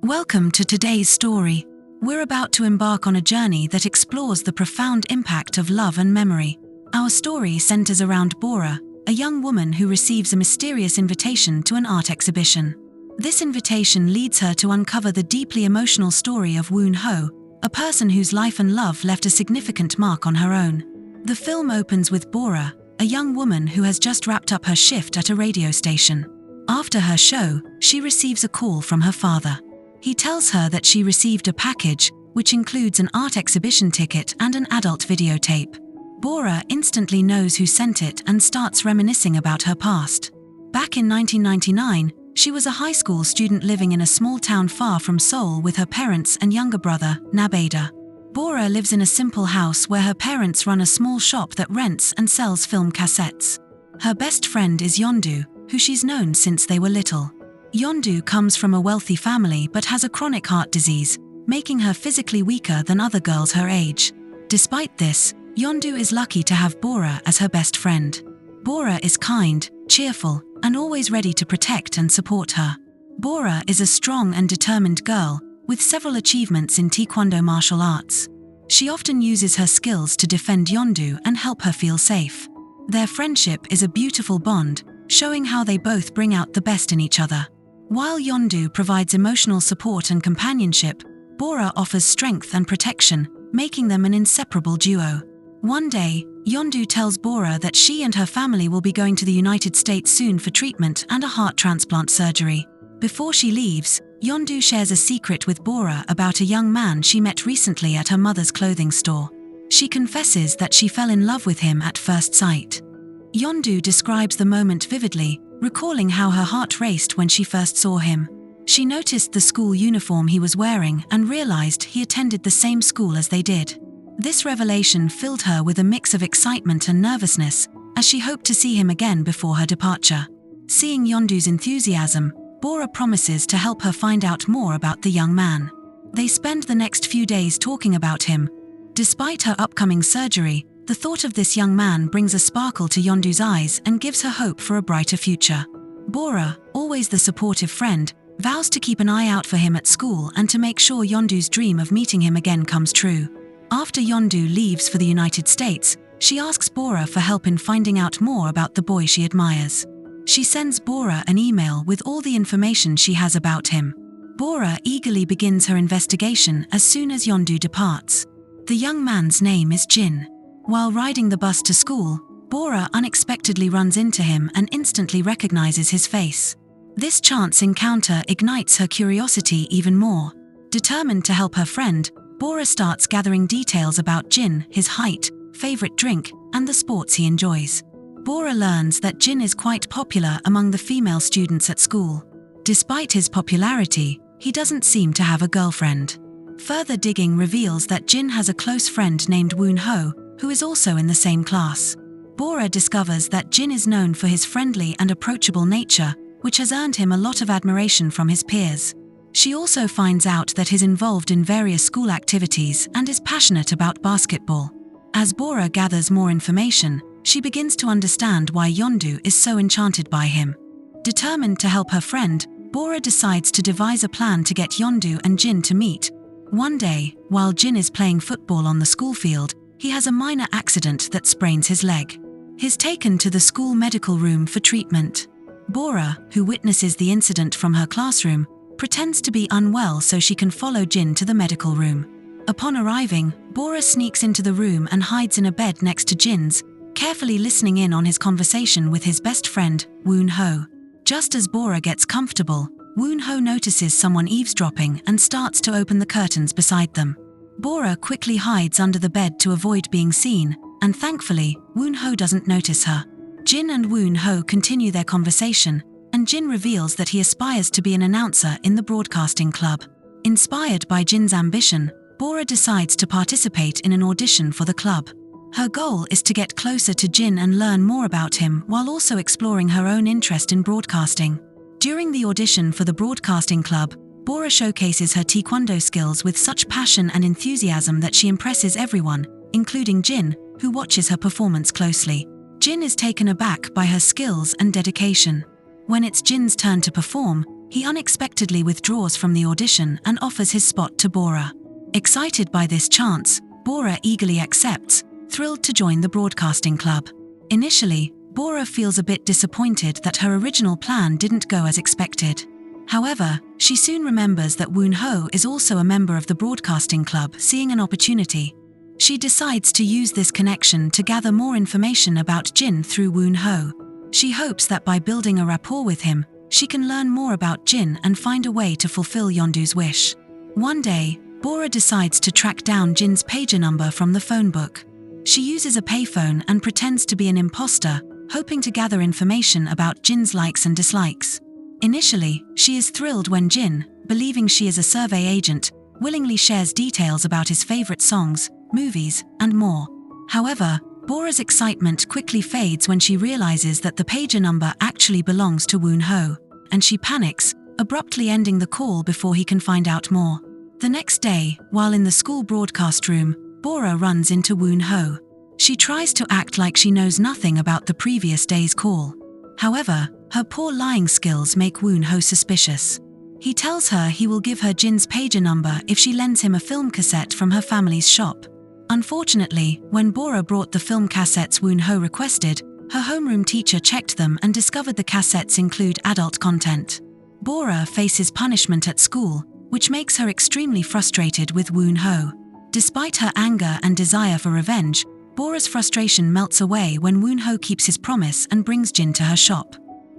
Welcome to today's story. We're about to embark on a journey that explores the profound impact of love and memory. Our story centers around Bora, a young woman who receives a mysterious invitation to an art exhibition. This invitation leads her to uncover the deeply emotional story of Woon Ho, a person whose life and love left a significant mark on her own. The film opens with Bora, a young woman who has just wrapped up her shift at a radio station. After her show, she receives a call from her father. He tells her that she received a package, which includes an art exhibition ticket and an adult videotape. Bora instantly knows who sent it and starts reminiscing about her past. Back in 1999, she was a high school student living in a small town far from Seoul with her parents and younger brother, Nabeda. Bora lives in a simple house where her parents run a small shop that rents and sells film cassettes. Her best friend is Yandu, who she's known since they were little. Yandu comes from a wealthy family but has a chronic heart disease, making her physically weaker than other girls her age. Despite this, Yandu is lucky to have Bora as her best friend. Bora is kind, cheerful, and always ready to protect and support her. Bora is a strong and determined girl, with several achievements in Taekwondo martial arts. She often uses her skills to defend Yandu and help her feel safe. Their friendship is a beautiful bond, showing how they both bring out the best in each other. While Yandu provides emotional support and companionship, Bora offers strength and protection, making them an inseparable duo. One day, Yandu tells Bora that she and her family will be going to the United States soon for treatment and a heart transplant surgery. Before she leaves, Yandu shares a secret with Bora about a young man she met recently at her mother's clothing store. She confesses that she fell in love with him at first sight. Yandu describes the moment vividly, recalling how her heart raced when she first saw him. She noticed the school uniform he was wearing and realized he attended the same school as they did. This revelation filled her with a mix of excitement and nervousness, as she hoped to see him again before her departure. Seeing Yandu's enthusiasm, Bora promises to help her find out more about the young man. They spend the next few days talking about him. Despite her upcoming surgery, the thought of this young man brings a sparkle to Yandu's eyes and gives her hope for a brighter future. Bora, always the supportive friend, vows to keep an eye out for him at school and to make sure Yandu's dream of meeting him again comes true. After Yandu leaves for the United States, she asks Bora for help in finding out more about the boy she admires. She sends Bora an email with all the information she has about him. Bora eagerly begins her investigation as soon as Yandu departs. The young man's name is Jin. While riding the bus to school, Bora unexpectedly runs into him and instantly recognizes his face. This chance encounter ignites her curiosity even more. Determined to help her friend, Bora starts gathering details about Jin, his height, favorite drink, and the sports he enjoys. Bora learns that Jin is quite popular among the female students at school. Despite his popularity, he doesn't seem to have a girlfriend. Further digging reveals that Jin has a close friend named Woon Ho, who is also in the same class. Bora discovers that Jin is known for his friendly and approachable nature, which has earned him a lot of admiration from his peers. She also finds out that he's involved in various school activities and is passionate about basketball. As Bora gathers more information, she begins to understand why Yandu is so enchanted by him. Determined to help her friend, Bora decides to devise a plan to get Yandu and Jin to meet. One day, while Jin is playing football on the school field, he has a minor accident that sprains his leg. He's taken to the school medical room for treatment. Bora, who witnesses the incident from her classroom, pretends to be unwell so she can follow Jin to the medical room. Upon arriving, Bora sneaks into the room and hides in a bed next to Jin's, carefully listening in on his conversation with his best friend, Woon Ho. Just as Bora gets comfortable, Woon Ho notices someone eavesdropping and starts to open the curtains beside them. Bora quickly hides under the bed to avoid being seen, and thankfully, Woon Ho doesn't notice her. Jin and Woon Ho continue their conversation, and Jin reveals that he aspires to be an announcer in the broadcasting club. Inspired by Jin's ambition, Bora decides to participate in an audition for the club. Her goal is to get closer to Jin and learn more about him while also exploring her own interest in broadcasting. During the audition for the broadcasting club, Bora showcases her Taekwondo skills with such passion and enthusiasm that she impresses everyone, including Jin, who watches her performance closely. Jin is taken aback by her skills and dedication. When it's Jin's turn to perform, he unexpectedly withdraws from the audition and offers his spot to Bora. Excited by this chance, Bora eagerly accepts, thrilled to join the broadcasting club. Initially, Bora feels a bit disappointed that her original plan didn't go as expected. However, she soon remembers that Woon-ho is also a member of the broadcasting club, seeing an opportunity. She decides to use this connection to gather more information about Jin through Woon-ho. She hopes that by building a rapport with him, she can learn more about Jin and find a way to fulfill Yandu's wish. One day, Bora decides to track down Jin's pager number from the phone book. She uses a payphone and pretends to be an imposter, hoping to gather information about Jin's likes and dislikes. Initially, she is thrilled when Jin, believing she is a survey agent, willingly shares details about his favorite songs, movies, and more. However, Bora's excitement quickly fades when she realizes that the pager number actually belongs to Woon-ho, and she panics, abruptly ending the call before he can find out more. The next day, while in the school broadcast room, Bora runs into Woon-ho. She tries to act like she knows nothing about the previous day's call. However, her poor lying skills make Woon-ho suspicious. He tells her he will give her Jin's pager number if she lends him a film cassette from her family's shop. Unfortunately, when Bora brought the film cassettes Woon-ho requested, her homeroom teacher checked them and discovered the cassettes include adult content. Bora faces punishment at school, which makes her extremely frustrated with Woon-ho. Despite her anger and desire for revenge, Bora's frustration melts away when Woon-ho keeps his promise and brings Jin to her shop.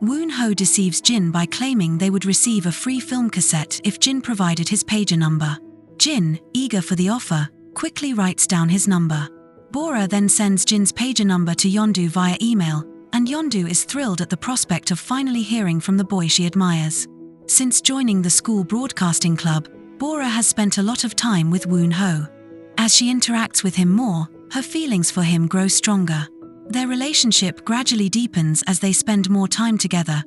Woon-ho deceives Jin by claiming they would receive a free film cassette if Jin provided his pager number. Jin, eager for the offer, quickly writes down his number. Bora then sends Jin's pager number to Yandu via email, and Yandu is thrilled at the prospect of finally hearing from the boy she admires. Since joining the school broadcasting club, Bora has spent a lot of time with Woon-ho. As she interacts with him more, her feelings for him grow stronger. Their relationship gradually deepens as they spend more time together.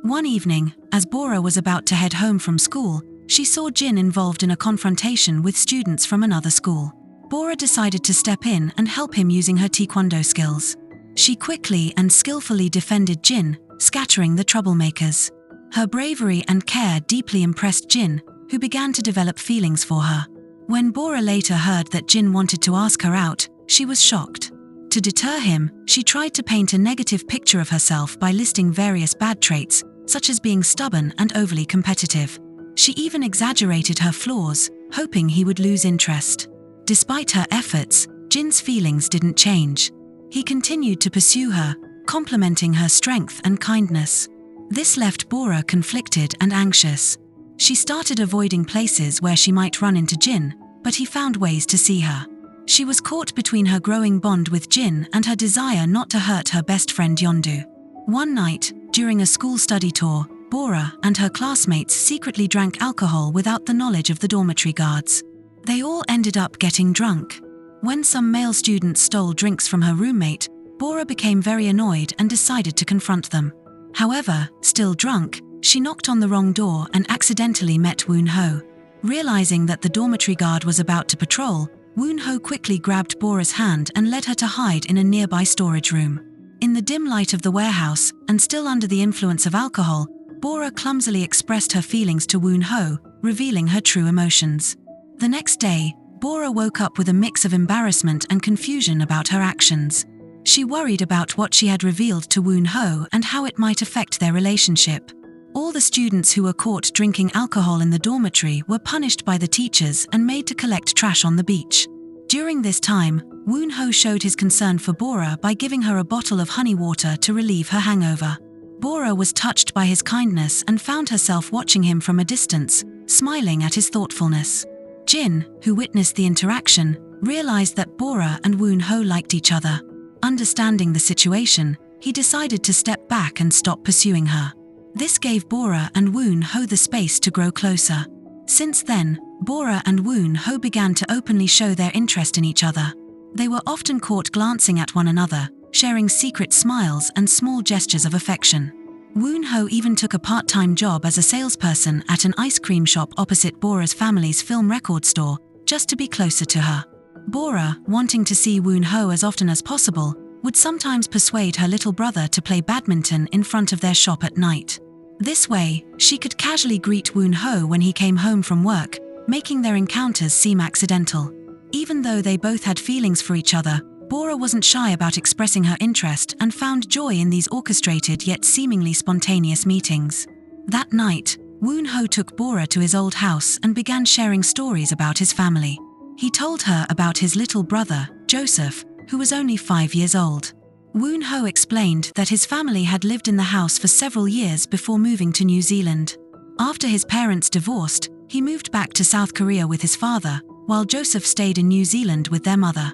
One evening, as Bora was about to head home from school, she saw Jin involved in a confrontation with students from another school. Bora decided to step in and help him using her taekwondo skills. She quickly and skillfully defended Jin, scattering the troublemakers. Her bravery and care deeply impressed Jin, who began to develop feelings for her. When Bora later heard that Jin wanted to ask her out, she was shocked. To deter him, she tried to paint a negative picture of herself by listing various bad traits, such as being stubborn and overly competitive. She even exaggerated her flaws, hoping he would lose interest. Despite her efforts, Jin's feelings didn't change. He continued to pursue her, complimenting her strength and kindness. This left Bora conflicted and anxious. She started avoiding places where she might run into Jin, but he found ways to see her. She was caught between her growing bond with Jin and her desire not to hurt her best friend Yandu. One night, during a school study tour, Bora and her classmates secretly drank alcohol without the knowledge of the dormitory guards. They all ended up getting drunk. When some male students stole drinks from her roommate, Bora became very annoyed and decided to confront them. However, still drunk, she knocked on the wrong door and accidentally met Woon-ho. Realizing that the dormitory guard was about to patrol, Woon-ho quickly grabbed Bora's hand and led her to hide in a nearby storage room. In the dim light of the warehouse, and still under the influence of alcohol, Bora clumsily expressed her feelings to Woon-ho, revealing her true emotions. The next day, Bora woke up with a mix of embarrassment and confusion about her actions. She worried about what she had revealed to Woon-ho and how it might affect their relationship. All the students who were caught drinking alcohol in the dormitory were punished by the teachers and made to collect trash on the beach. During this time, Woon-ho showed his concern for Bora by giving her a bottle of honey water to relieve her hangover. Bora was touched by his kindness and found herself watching him from a distance, smiling at his thoughtfulness. Jin, who witnessed the interaction, realized that Bora and Woon-ho liked each other. Understanding the situation, he decided to step back and stop pursuing her. This gave Bora and Woon-ho the space to grow closer. Since then, Bora and Woon-ho began to openly show their interest in each other. They were often caught glancing at one another, sharing secret smiles and small gestures of affection. Woon-ho even took a part-time job as a salesperson at an ice cream shop opposite Bora's family's film record store, just to be closer to her. Bora, wanting to see Woon-ho as often as possible, would sometimes persuade her little brother to play badminton in front of their shop at night. This way, she could casually greet Woon-ho when he came home from work, making their encounters seem accidental. Even though they both had feelings for each other, Bora wasn't shy about expressing her interest and found joy in these orchestrated yet seemingly spontaneous meetings. That night, Woon-ho took Bora to his old house and began sharing stories about his family. He told her about his little brother, Joseph, who was only 5 years old. Woon-ho explained that his family had lived in the house for several years before moving to New Zealand. After his parents divorced, he moved back to South Korea with his father, while Joseph stayed in New Zealand with their mother.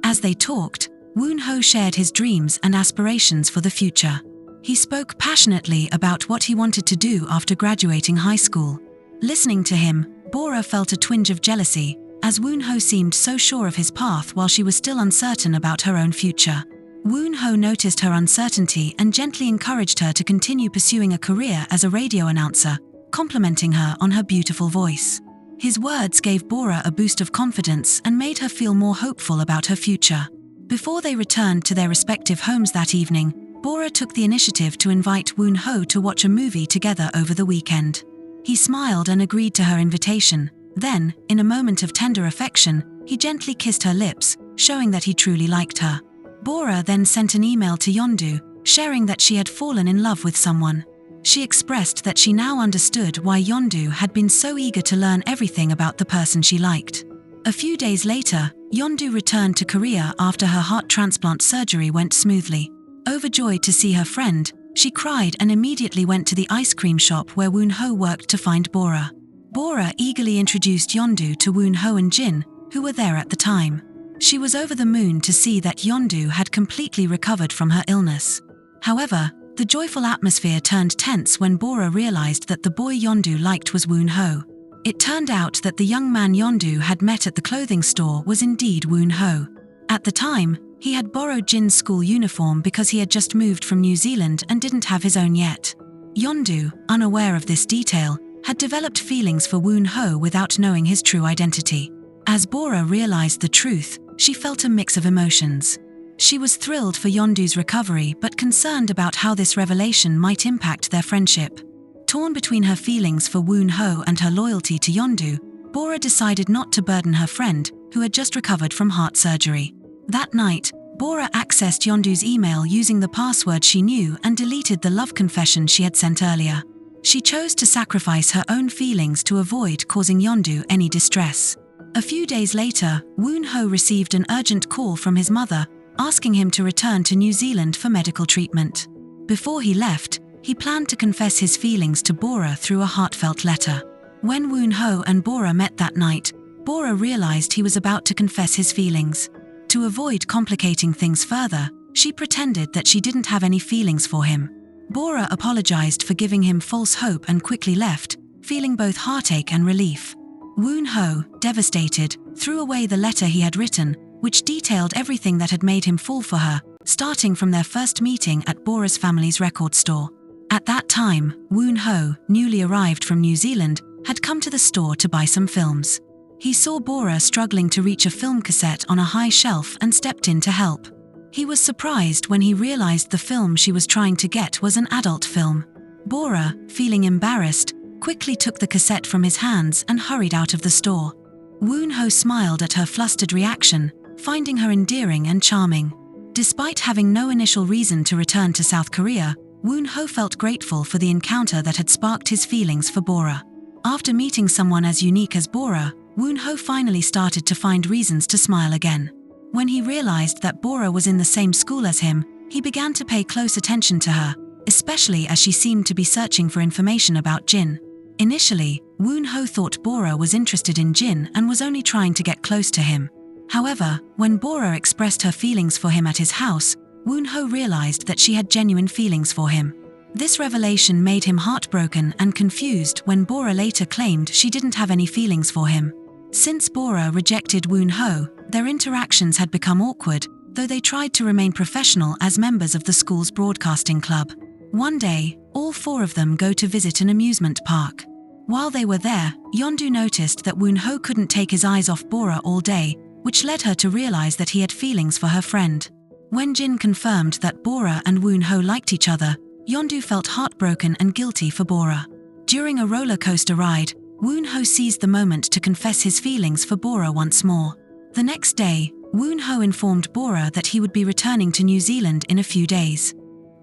As they talked, Woon-ho shared his dreams and aspirations for the future. He spoke passionately about what he wanted to do after graduating high school. Listening to him, Bora felt a twinge of jealousy, as Woon-ho seemed so sure of his path while she was still uncertain about her own future. Woon-ho noticed her uncertainty and gently encouraged her to continue pursuing a career as a radio announcer, complimenting her on her beautiful voice. His words gave Bora a boost of confidence and made her feel more hopeful about her future. Before they returned to their respective homes that evening, Bora took the initiative to invite Woon-ho to watch a movie together over the weekend. He smiled and agreed to her invitation. Then, in a moment of tender affection, he gently kissed her lips, showing that he truly liked her. Bora then sent an email to Yandu, sharing that she had fallen in love with someone. She expressed that she now understood why Yandu had been so eager to learn everything about the person she liked. A few days later, Yandu returned to Korea after her heart transplant surgery went smoothly. Overjoyed to see her friend, she cried and immediately went to the ice cream shop where Woon-ho worked to find Bora. Bora eagerly introduced Yandu to Woon-ho and Jin, who were there at the time. She was over the moon to see that Yandu had completely recovered from her illness. However, the joyful atmosphere turned tense when Bora realized that the boy Yandu liked was Woon-ho. It turned out that the young man Yandu had met at the clothing store was indeed Woon-ho. At the time, he had borrowed Jin's school uniform because he had just moved from New Zealand and didn't have his own yet. Yandu, unaware of this detail, had developed feelings for Woon-ho without knowing his true identity. As Bora realized the truth, she felt a mix of emotions. She was thrilled for Yandu's recovery but concerned about how this revelation might impact their friendship. Torn between her feelings for Woon-ho and her loyalty to Yandu, Bora decided not to burden her friend, who had just recovered from heart surgery. That night, Bora accessed Yandu's email using the password she knew and deleted the love confession she had sent earlier. She chose to sacrifice her own feelings to avoid causing Yandu any distress. A few days later, Woon-ho received an urgent call from his mother, asking him to return to New Zealand for medical treatment. Before he left, he planned to confess his feelings to Bora through a heartfelt letter. When Woon-ho and Bora met that night, Bora realized he was about to confess his feelings. To avoid complicating things further, she pretended that she didn't have any feelings for him. Bora apologized for giving him false hope and quickly left, feeling both heartache and relief. Woon-ho, devastated, threw away the letter he had written, which detailed everything that had made him fall for her, starting from their first meeting at Bora's family's record store. At that time, Woon-ho, newly arrived from New Zealand, had come to the store to buy some films. He saw Bora struggling to reach a film cassette on a high shelf and stepped in to help. He was surprised when he realized the film she was trying to get was an adult film. Bora, feeling embarrassed, quickly took the cassette from his hands and hurried out of the store. Woon-ho smiled at her flustered reaction, finding her endearing and charming. Despite having no initial reason to return to South Korea, Woon-ho felt grateful for the encounter that had sparked his feelings for Bora. After meeting someone as unique as Bora, Woon-ho finally started to find reasons to smile again. When he realized that Bora was in the same school as him, he began to pay close attention to her, especially as she seemed to be searching for information about Jin. Initially, Woon-ho thought Bora was interested in Jin and was only trying to get close to him. However, when Bora expressed her feelings for him at his house, Woon-ho realized that she had genuine feelings for him. This revelation made him heartbroken and confused when Bora later claimed she didn't have any feelings for him. Since Bora rejected Woon-ho, their interactions had become awkward, though they tried to remain professional as members of the school's broadcasting club. One day, all four of them go to visit an amusement park. While they were there, Yandu noticed that Woon-ho couldn't take his eyes off Bora all day, which led her to realize that he had feelings for her friend. When Jin confirmed that Bora and Woon-ho liked each other, Yandu felt heartbroken and guilty for Bora. During a roller coaster ride, Woon-ho seized the moment to confess his feelings for Bora once more. The next day, Woon-ho informed Bora that he would be returning to New Zealand in a few days.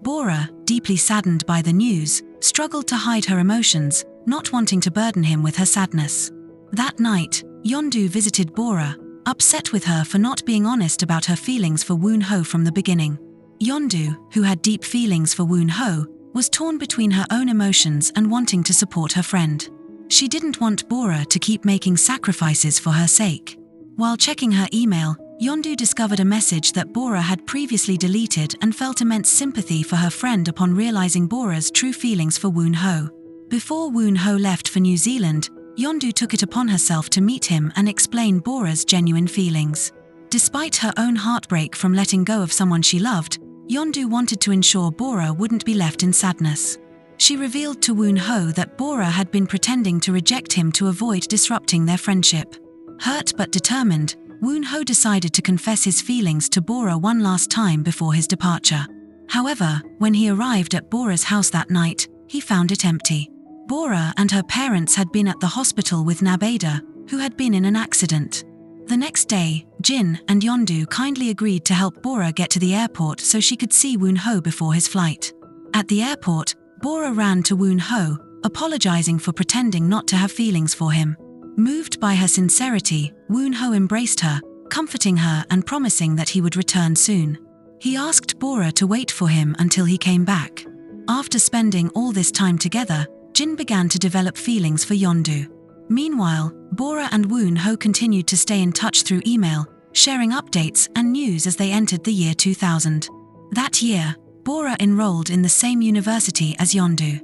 Bora, deeply saddened by the news, struggled to hide her emotions, not wanting to burden him with her sadness. That night, Yandu visited Bora, upset with her for not being honest about her feelings for Woon-ho from the beginning. Yandu, who had deep feelings for Woon-ho, was torn between her own emotions and wanting to support her friend. She didn't want Bora to keep making sacrifices for her sake. While checking her email, Yandu discovered a message that Bora had previously deleted and felt immense sympathy for her friend upon realizing Bora's true feelings for Woon-ho. Before Woon-ho left for New Zealand, Yandu took it upon herself to meet him and explain Bora's genuine feelings. Despite her own heartbreak from letting go of someone she loved, Yandu wanted to ensure Bora wouldn't be left in sadness. She revealed to Woon-ho that Bora had been pretending to reject him to avoid disrupting their friendship. Hurt but determined, Woon-ho decided to confess his feelings to Bora one last time before his departure. However, when he arrived at Bora's house that night, he found it empty. Bora and her parents had been at the hospital with Nabeda, who had been in an accident. The next day, Jin and Yandu kindly agreed to help Bora get to the airport so she could see Woon-ho before his flight. At the airport, Bora ran to Woon-ho, apologizing for pretending not to have feelings for him. Moved by her sincerity, Woon-ho embraced her, comforting her and promising that he would return soon. He asked Bora to wait for him until he came back. After spending all this time together, Jin began to develop feelings for Yandu. Meanwhile, Bora and Woon-ho continued to stay in touch through email, sharing updates and news as they entered the year 2000. That year, Bora enrolled in the same university as Yandu.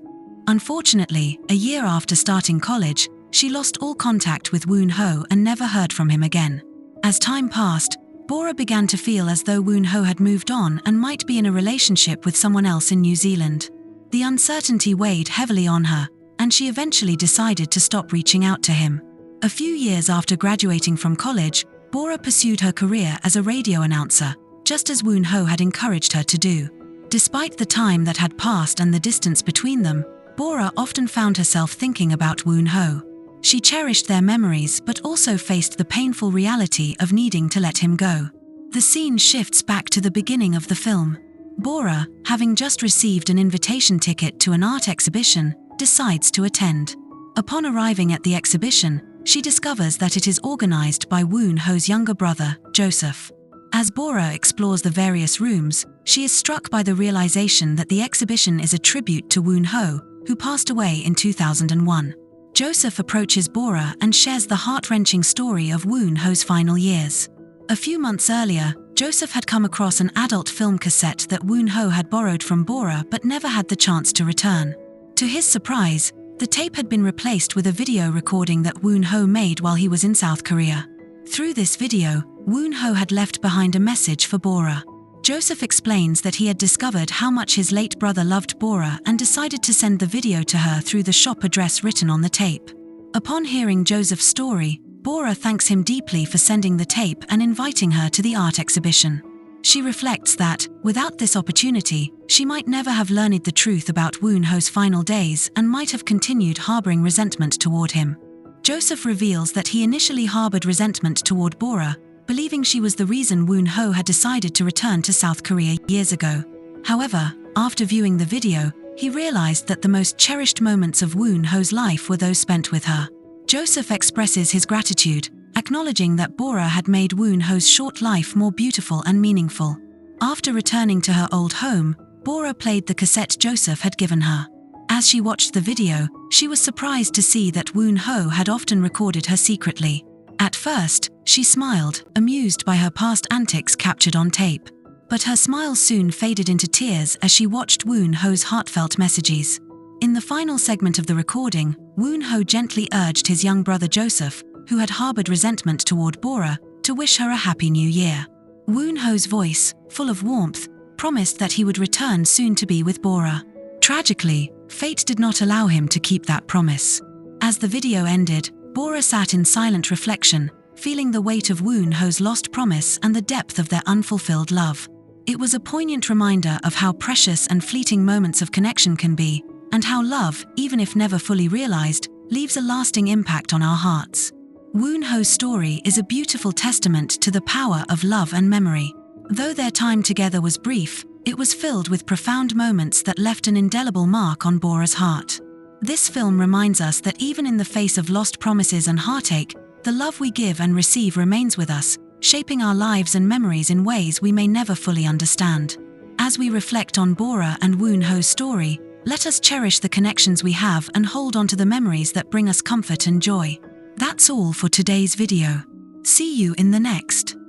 Unfortunately, a year after starting college, she lost all contact with Woon-ho and never heard from him again. As time passed, Bora began to feel as though Woon-ho had moved on and might be in a relationship with someone else in New Zealand. The uncertainty weighed heavily on her, and she eventually decided to stop reaching out to him. A few years after graduating from college, Bora pursued her career as a radio announcer, just as Woon-ho had encouraged her to do. Despite the time that had passed and the distance between them, Bora often found herself thinking about Woon-ho. She cherished their memories but also faced the painful reality of needing to let him go. The scene shifts back to the beginning of the film. Bora, having just received an invitation ticket to an art exhibition, decides to attend. Upon arriving at the exhibition, she discovers that it is organized by Woon-ho's younger brother, Joseph. As Bora explores the various rooms, she is struck by the realization that the exhibition is a tribute to Woon-ho, who passed away in 2001. Joseph approaches Bora and shares the heart-wrenching story of Woon-ho's final years. A few months earlier, Joseph had come across an adult film cassette that Woon-ho had borrowed from Bora but never had the chance to return. To his surprise, the tape had been replaced with a video recording that Woon-ho made while he was in South Korea. Through this video, Woon-ho had left behind a message for Bora. Joseph explains that he had discovered how much his late brother loved Bora and decided to send the video to her through the shop address written on the tape. Upon hearing Joseph's story, Bora thanks him deeply for sending the tape and inviting her to the art exhibition. She reflects that, without this opportunity, she might never have learned the truth about Woon-ho's final days and might have continued harboring resentment toward him. Joseph reveals that he initially harbored resentment toward Bora, believing she was the reason Woon-ho had decided to return to South Korea years ago. However, after viewing the video, he realized that the most cherished moments of Woon-ho's life were those spent with her. Joseph expresses his gratitude, acknowledging that Bora had made Woon-ho's short life more beautiful and meaningful. After returning to her old home, Bora played the cassette Joseph had given her. As she watched the video, she was surprised to see that Woon-ho had often recorded her secretly. At first, she smiled, amused by her past antics captured on tape. But her smile soon faded into tears as she watched Woon-ho's heartfelt messages. In the final segment of the recording, Woon-ho gently urged his young brother Joseph, who had harbored resentment toward Bora, to wish her a happy new year. Woon-ho's voice, full of warmth, promised that he would return soon to be with Bora. Tragically, fate did not allow him to keep that promise. As the video ended, Bora sat in silent reflection, feeling the weight of Woon-ho's lost promise and the depth of their unfulfilled love. It was a poignant reminder of how precious and fleeting moments of connection can be, and how love, even if never fully realized, leaves a lasting impact on our hearts. Woon Ho's story is a beautiful testament to the power of love and memory. Though their time together was brief, it was filled with profound moments that left an indelible mark on Bora's heart. This film reminds us that even in the face of lost promises and heartache, the love we give and receive remains with us, shaping our lives and memories in ways we may never fully understand. As we reflect on Bora and Woon Ho's story, let us cherish the connections we have and hold on to the memories that bring us comfort and joy. That's all for today's video. See you in the next.